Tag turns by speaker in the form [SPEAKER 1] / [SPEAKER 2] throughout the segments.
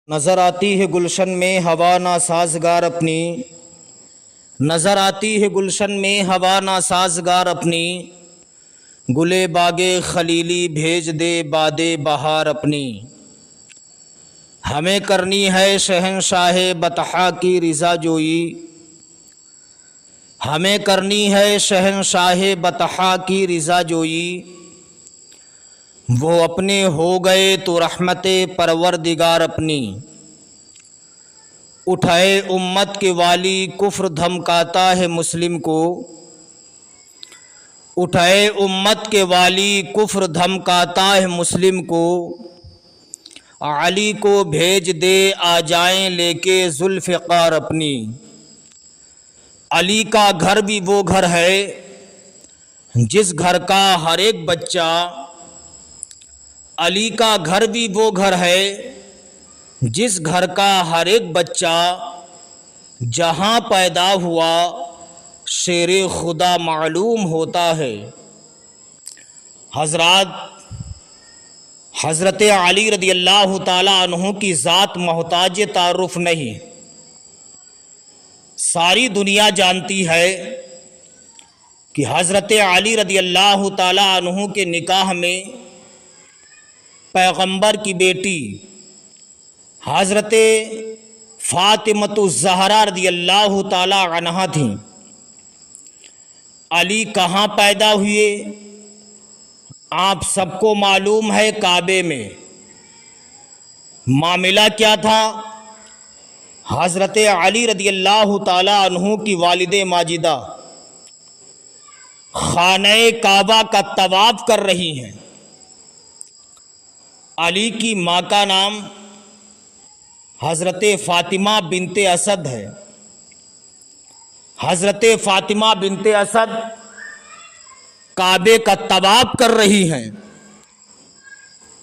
[SPEAKER 1] نظر آتی ہے گلشن میں ہوا ناسازگار اپنی، نظر آتی ہے گلشن میں ہوا ناسازگار اپنی، گلے باغے خلیلی بھیج دے باد بہار اپنی۔ ہمیں کرنی ہے شہنشاہ بطحا کی رضا جوئی، ہمیں کرنی ہے شہنشاہ بطحا کی رضا جوئی، وہ اپنے ہو گئے تو رحمت پروردگار اپنی۔ اٹھائے امت کے والی کفر دھمکاتا ہے مسلم کو، اٹھائے امت کے والی کفر دھمکاتا ہے مسلم کو، علی کو بھیج دے آ جائیں لے کے ذوالفقار اپنی۔ علی کا گھر بھی وہ گھر ہے جس گھر کا ہر ایک بچہ، علی کا گھر بھی وہ گھر ہے جس گھر کا ہر ایک بچہ، جہاں پیدا ہوا شیر خدا معلوم ہوتا ہے۔ حضرت علی رضی اللہ تعالی عنہ کی ذات محتاج تعارف نہیں، ساری دنیا جانتی ہے کہ حضرت علی رضی اللہ تعالی عنہ کے نکاح میں پیغمبر کی بیٹی حضرت فاطمۃ الزہرا رضی اللہ تعالی عنہا تھیں۔ علی کہاں پیدا ہوئے؟ آپ سب کو معلوم ہے، کعبے میں۔ معاملہ کیا تھا؟ حضرت علی رضی اللہ تعالی عنہ کی والد ماجدہ خانہ کعبہ کا طواف کر رہی ہیں۔ علی کی ماں کا نام حضرت فاطمہ بنت اسد ہے۔ حضرت فاطمہ بنت اسد کعبے کا طواف کر رہی ہیں،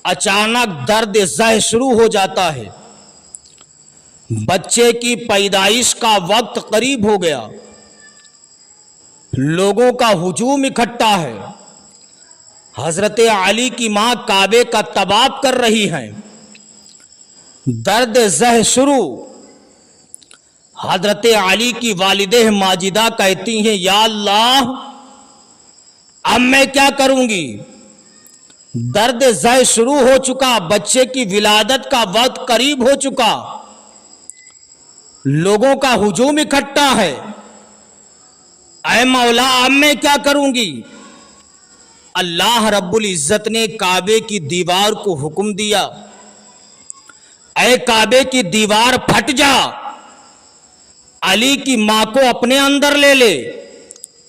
[SPEAKER 1] اچانک درد زہ شروع ہو جاتا ہے۔ بچے کی پیدائش کا وقت قریب ہو گیا، لوگوں کا ہجوم اکٹھا ہے۔ حضرت علی کی ماں کعبے کا طواف کر رہی ہیں، درد زہ شروع۔ حضرت علی کی والدہ ماجدہ کہتی ہیں، یا اللہ اب میں کیا کروں گی؟ درد زہ شروع ہو چکا، بچے کی ولادت کا وقت قریب ہو چکا، لوگوں کا ہجوم اکٹھا ہے۔ اے مولا اب میں کیا کروں گی؟ اللہ رب العزت نے کعبے کی دیوار کو حکم دیا، اے کعبے کی دیوار پھٹ جا، علی کی ماں کو اپنے اندر لے لے۔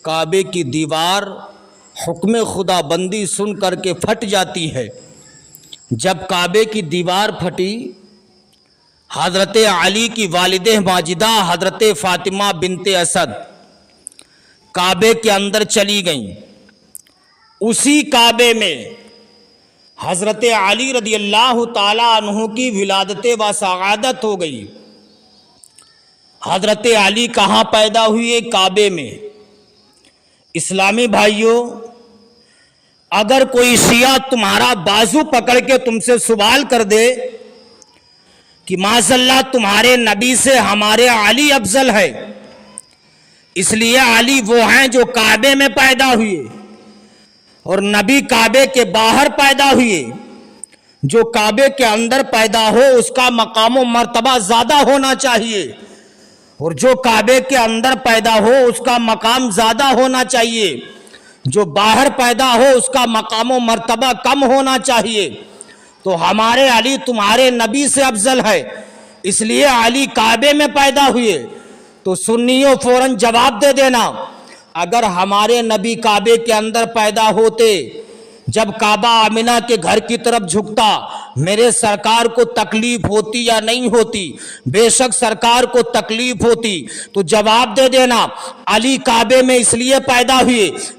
[SPEAKER 1] کعبے کی دیوار حکم خدا بندی سن کر کے پھٹ جاتی ہے۔ جب کعبے کی دیوار پھٹی، حضرت علی کی والدہ ماجدہ حضرت فاطمہ بنت اسد کعبے کے اندر چلی گئیں۔ اسی کعبے میں حضرت علی رضی اللہ تعالی عنہ کی ولادت و سعادت ہو گئی۔ حضرت علی کہاں پیدا ہوئے؟ کعبے میں۔ اسلامی بھائیوں، اگر کوئی شیعہ تمہارا بازو پکڑ کے تم سے سوال کر دے کہ معاذ اللہ تمہارے نبی سے ہمارے علی افضل ہے، اس لیے علی وہ ہیں جو کعبے میں پیدا ہوئے اور نبی کعبے کے باہر پیدا ہوئے، جو کعبے کے اندر پیدا ہو اس کا مقام و مرتبہ زیادہ ہونا چاہیے، اور جو کعبے کے اندر پیدا ہو اس کا مقام زیادہ ہونا چاہیے، جو باہر پیدا ہو اس کا مقام و مرتبہ کم ہونا چاہیے۔ تو ہمارے علی تمہارے نبی سے افضل ہے، اس لیے علی کعبے میں پیدا ہوئے۔ تو سنیوں فوراً جواب دے دینا، اگر ہمارے نبی کعبے کے اندر پیدا ہوتے، جب کعبہ آمنہ کے گھر کی طرف جھکتا، میرے سرکار کو تکلیف ہوتی یا نہیں ہوتی؟ بے شک سرکار کو تکلیف ہوتی۔ تو جواب دے دینا، علی کعبے میں اس لیے پیدا ہوئے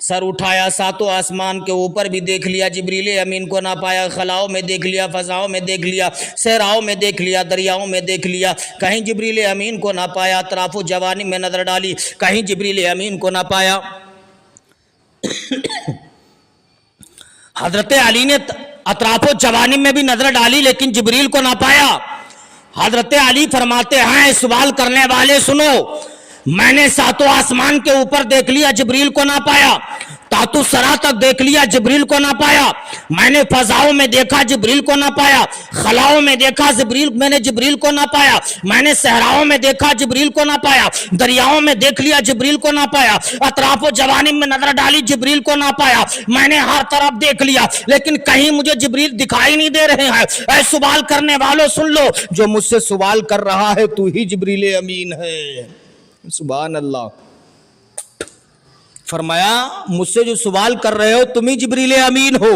[SPEAKER 1] سر اٹھایا ساتوں آسمان کے اوپر بھی دیکھ لیا، جبریل امین کو نہ پایا، خلاؤں میں دیکھ لیا، فضاؤں میں دیکھ لیا، صحراؤں میں دیکھ لیا، دریاؤں میں دیکھ لیا، کہیں جبریل امین کو نہ پایا، اطراف و جوانب میں نظر ڈالی، کہیں جبریل امین کو نہ پایا۔ حضرت علی نے اطراف و جوانب میں بھی نظر ڈالی لیکن جبریل کو نہ پایا۔ حضرت علی فرماتے ہیں سوال کرنے والے سنو، میں نے ساتوں آسمان کے اوپر دیکھ لیا، جبریل کو نہ پایا، تاتو سرا تک دیکھ لیا، جبریل کو نہ پایا، میں نے فضاؤں میں دیکھا، جبریل کو نہ پایا، خلاؤں میں دیکھا، میں نے جبریل کو نہ پایا، میں نے صحراؤں میں دیکھا، جبریل کو نہ پایا، دریاؤں میں دیکھ لیا، جبریل کو نہ پایا، اطراف و جوانب میں نظر ڈالی، جبریل کو نہ پایا، میں نے ہر طرف دیکھ لیا لیکن کہیں مجھے جبریل دکھائی نہیں دے رہے ہیں۔ اے سوال کرنے والوں سن لو، جو مجھ سے سوال کر رہا ہے تو ہی جبریل امین ہے۔ سبحان اللہ۔ فرمایا مجھ سے جو سوال کر رہے ہو تم ہی جبریل امین ہو۔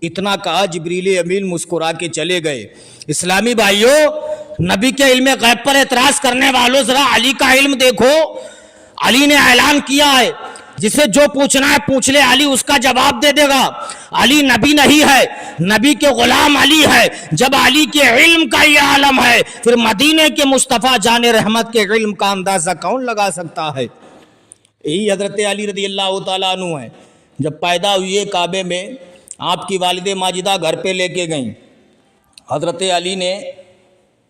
[SPEAKER 1] اتنا کہا جبریل امین مسکرا کے چلے گئے۔ اسلامی بھائیوں، نبی کے علم غیب پر اعتراض کرنے والوں ذرا علی کا علم دیکھو۔ علی نے اعلان کیا ہے جسے جو پوچھنا ہے پوچھ لے، علی اس کا جواب دے دے گا۔ علی نبی نہیں ہے، نبی کے غلام علی ہے۔ جب علی کے علم کا یہ عالم ہے پھر مدینے کے مصطفیٰ جان رحمت کے علم کا اندازہ کون لگا سکتا ہے؟ یہی حضرت علی رضی اللہ تعالیٰ عنہ ہے۔ جب پیدا ہوئے کعبے میں آپ کی والد ماجدہ گھر پہ لے کے گئیں، حضرت علی نے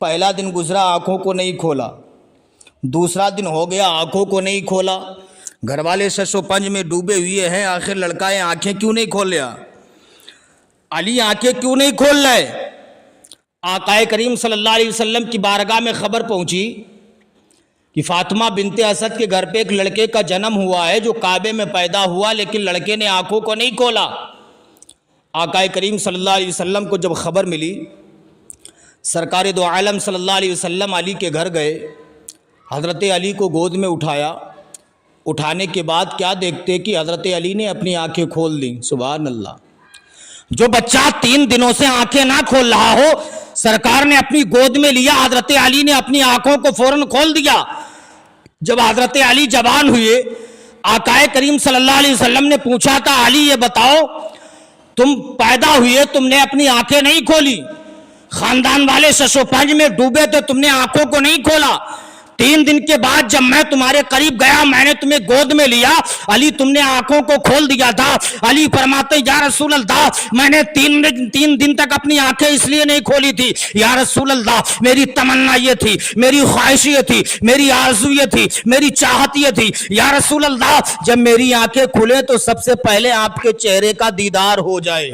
[SPEAKER 1] پہلا دن گزرا آنکھوں کو نہیں کھولا، دوسرا دن ہو گیا آنکھوں کو نہیں کھولا، گھر والے شش و پنج میں ڈوبے ہوئے ہیں، آخر لڑکا ہے آنکھیں کیوں نہیں کھول لیا؟ علی آنکھیں کیوں نہیں کھول رہے؟ آقا کریم صلی اللہ علیہ وسلم کی بارگاہ میں خبر پہنچی کہ فاطمہ بنت اسد کے گھر پہ ایک لڑکے کا جنم ہوا ہے جو کعبے میں پیدا ہوا لیکن لڑکے نے آنکھوں کو نہیں کھولا۔ آقا کریم صلی اللہ علیہ وسلم کو جب خبر ملی، سرکار دو عالم صلی اللہ علیہ وسلم علی کے گھر گئے، حضرت علی کو گود میں اٹھایا۔ اٹھانے کے بعد کیا دیکھتے کہ حضرت علی نے اپنی آنکھیں کھول دیں۔ سبحان اللہ۔ جو بچہ 3 دنوں سے آنکھیں نہ کھول رہا ہو، سرکار نے اپنی گود میں لیا، حضرت علی نے اپنی آنکھوں کو فوراً کھول دیا۔ جب حضرت علی جوان ہوئے، آقا کریم صلی اللہ علیہ وسلم نے پوچھا تھا علی یہ بتاؤ تم پیدا ہوئے تم نے اپنی آنکھیں نہیں کھولی، خاندان والے شش و پنج میں ڈوبے تھے تم نے آنکھوں کو نہیں کھولا، 3 دن کے بعد جب میں تمہارے قریب گیا میں نے تمہیں گود میں لیا، علی تم نے آنکھوں کو کھول دیا تھا۔ علی فرماتے یا رسول اللہ میں نے 3 دن تک اپنی آنکھیں اس لیے نہیں کھولی تھی، یا رسول اللہ میری تمنا یہ تھی، میری خواہش یہ تھی، میری آرزو یہ تھی، میری چاہت یہ تھی، یا رسول اللہ جب میری آنکھیں کھلے تو سب سے پہلے آپ کے چہرے کا دیدار ہو جائے۔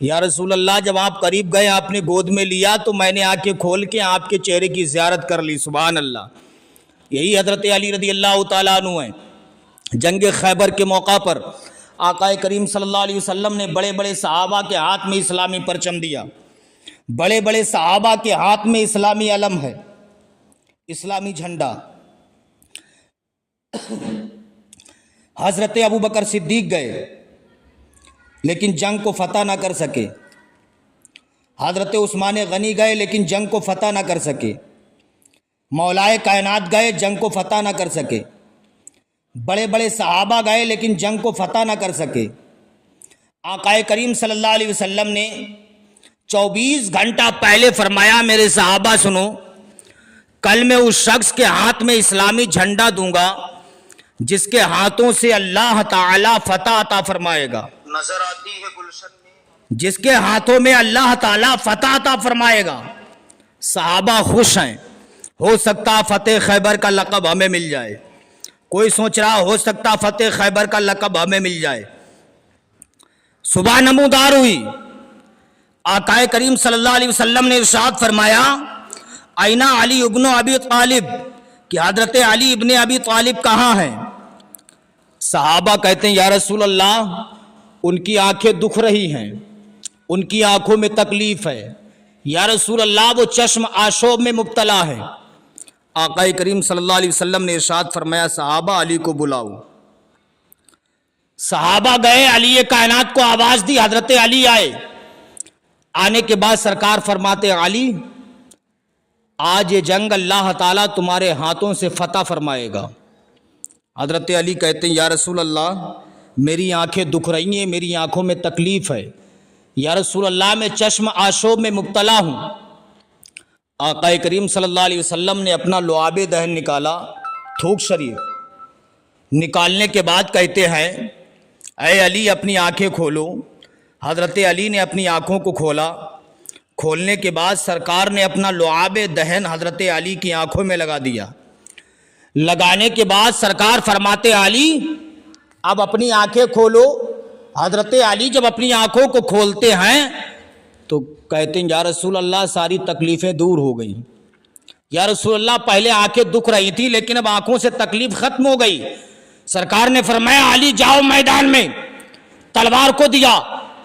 [SPEAKER 1] یا رسول اللہ جب آپ قریب گئے آپ نے گود میں لیا تو میں نے آنکھیں کھول کے آپ کے چہرے کی زیارت کر لی۔ سبحان اللہ۔ یہی حضرت علی رضی اللہ تعالیٰ عنہ ہیں۔ جنگ خیبر کے موقع پر آقا کریم صلی اللہ علیہ وسلم نے بڑے بڑے صحابہ کے ہاتھ میں اسلامی پرچم دیا، بڑے بڑے صحابہ کے ہاتھ میں اسلامی علم ہے، اسلامی جھنڈا۔ حضرت ابوبکر صدیق گئے لیکن جنگ کو فتح نہ کر سکے، حضرت عثمان غنی گئے لیکن جنگ کو فتح نہ کر سکے، مولائے کائنات گئے جنگ کو فتح نہ کر سکے، بڑے بڑے صحابہ گئے لیکن جنگ کو فتح نہ کر سکے۔ آقا کریم صلی اللہ علیہ وسلم نے 24 گھنٹہ پہلے فرمایا میرے صحابہ سنو، کل میں اس شخص کے ہاتھ میں اسلامی جھنڈا دوں گا جس کے ہاتھوں سے اللہ تعالی فتح عطا فرمائے گا،
[SPEAKER 2] نظر آتی ہے گلشن میں،
[SPEAKER 1] جس کے ہاتھوں میں اللہ تعالی فتح عطا فرمائے گا۔ صحابہ خوش ہیں، ہو سکتا فتح خیبر کا لقب ہمیں مل جائے، کوئی سوچ رہا ہو سکتا فتح خیبر کا لقب ہمیں مل جائے۔ صبح نمودار ہوئی، آقا کریم صلی اللہ علیہ وسلم نے ارشاد فرمایا اینا علی ابن ابی طالب، کہ حضرت علی ابن ابی طالب کہاں ہیں؟ صحابہ کہتے ہیں یا رسول اللہ ان کی آنکھیں دکھ رہی ہیں، ان کی آنکھوں میں تکلیف ہے، یا رسول اللہ وہ چشم آشوب میں مبتلا ہے۔ آقا کریم صلی اللہ علیہ وسلم نے ارشاد فرمایا صحابہ علی کو بلاؤ۔ صحابہ گئے، علی کائنات کو آواز دی، حضرت علی آئے۔ آنے کے بعد سرکار فرماتے علی آج یہ جنگ اللہ تعالیٰ تمہارے ہاتھوں سے فتح فرمائے گا۔ حضرت علی کہتے ہیں یا رسول اللہ میری آنکھیں دکھ رہی ہیں، میری آنکھوں میں تکلیف ہے، یا رسول اللہ میں چشم آشوب میں مبتلا ہوں۔ آقا کریم صلی اللہ علیہ وسلم نے اپنا لعاب دہن نکالا، تھوک شریف نکالنے کے بعد کہتے ہیں اے علی اپنی آنکھیں کھولو۔ حضرت علی نے اپنی آنکھوں کو کھولا، کھولنے کے بعد سرکار نے اپنا لعاب دہن حضرت علی کی آنکھوں میں لگا دیا۔ لگانے کے بعد سرکار فرماتے علی اب اپنی آنکھیں کھولو۔ حضرت علی جب اپنی آنکھوں کو کھولتے ہیں تو کہتے ہیں یا رسول اللہ ساری تکلیفیں دور ہو گئیں، یا رسول اللہ پہلے آنکھیں دکھ رہی تھی لیکن اب آنکھوں سے تکلیف ختم ہو گئی۔ سرکار نے فرمایا علی جاؤ میدان میں، تلوار کو دیا۔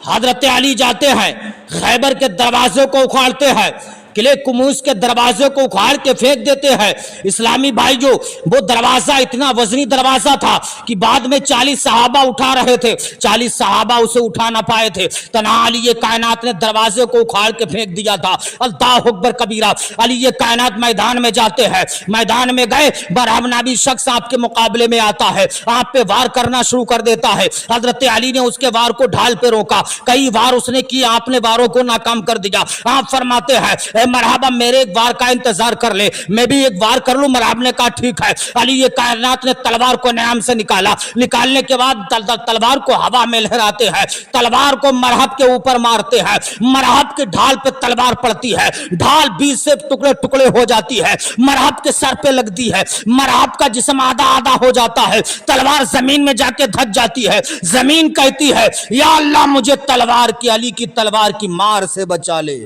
[SPEAKER 1] حضرت علی جاتے ہیں، خیبر کے دروازے کو اکھاڑتے ہیں، قلعے کموس کے دروازے کو اکھاڑ کے پھینک دیتے ہیں۔ اسلامی بھائیو وہ دروازہ اتنا وزنی دروازہ تھا کہ بعد میں 40 صحابہ اٹھا رہے تھے، 40 صحابہ اسے اٹھا نہ پائے تھے، تنہا علی کائنات نے دروازے کو اکھاڑ کے پھینک دیا تھا۔ اللہ اکبر کبیرہ۔ علی کائنات میدان میں جاتے ہیں، میدان میں گئے، برہم نامی شخص آپ کے مقابلے میں آتا ہے، آپ پہ وار کرنا شروع کر دیتا ہے۔ حضرت علی نے اس کے وار کو ڈھال پہ روکا، کئی وار اس نے کی، آپ نے واروں کو ناکام کر دیا۔ آپ فرماتے ہیں اے مرحبا میرے ایک وار کا انتظار کر لے، میں بھی ایک وار کر لوں۔ مرحبا نے کہا ٹھیک ہے۔ علی کائنات نے تلوار کو نیام سے نکالا، نکالنے کے بعد تلوار کو ہوا میں لہراتے ہیں، تلوار کو مرحب کے اوپر مارتے ہیں، مرحب کی ڈھال پہ تلوار پڑتی ہے، ڈھال 20 سے ٹکڑے ٹکڑے ہو جاتی ہے، مرحب کے سر پہ لگتی ہے، مرحب کا جسم آدھا آدھا ہو جاتا ہے، تلوار زمین میں جا کے دھس جاتی ہے۔ زمین کہتی ہے یا اللہ مجھے تلوار کی، علی کی تلوار کی مار سے بچا لے۔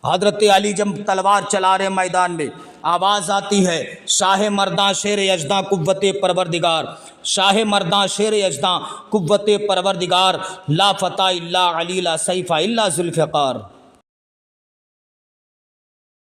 [SPEAKER 1] حضرت علی جب تلوار چلا رہے میدان میں، آواز آتی ہے شاہ مرداں شیر یزداں قوت پروردگار، شاہ مرداں شیر یزداں قوت پروردگار، لا فتح الا علی لا سیف الا ذوالفقار۔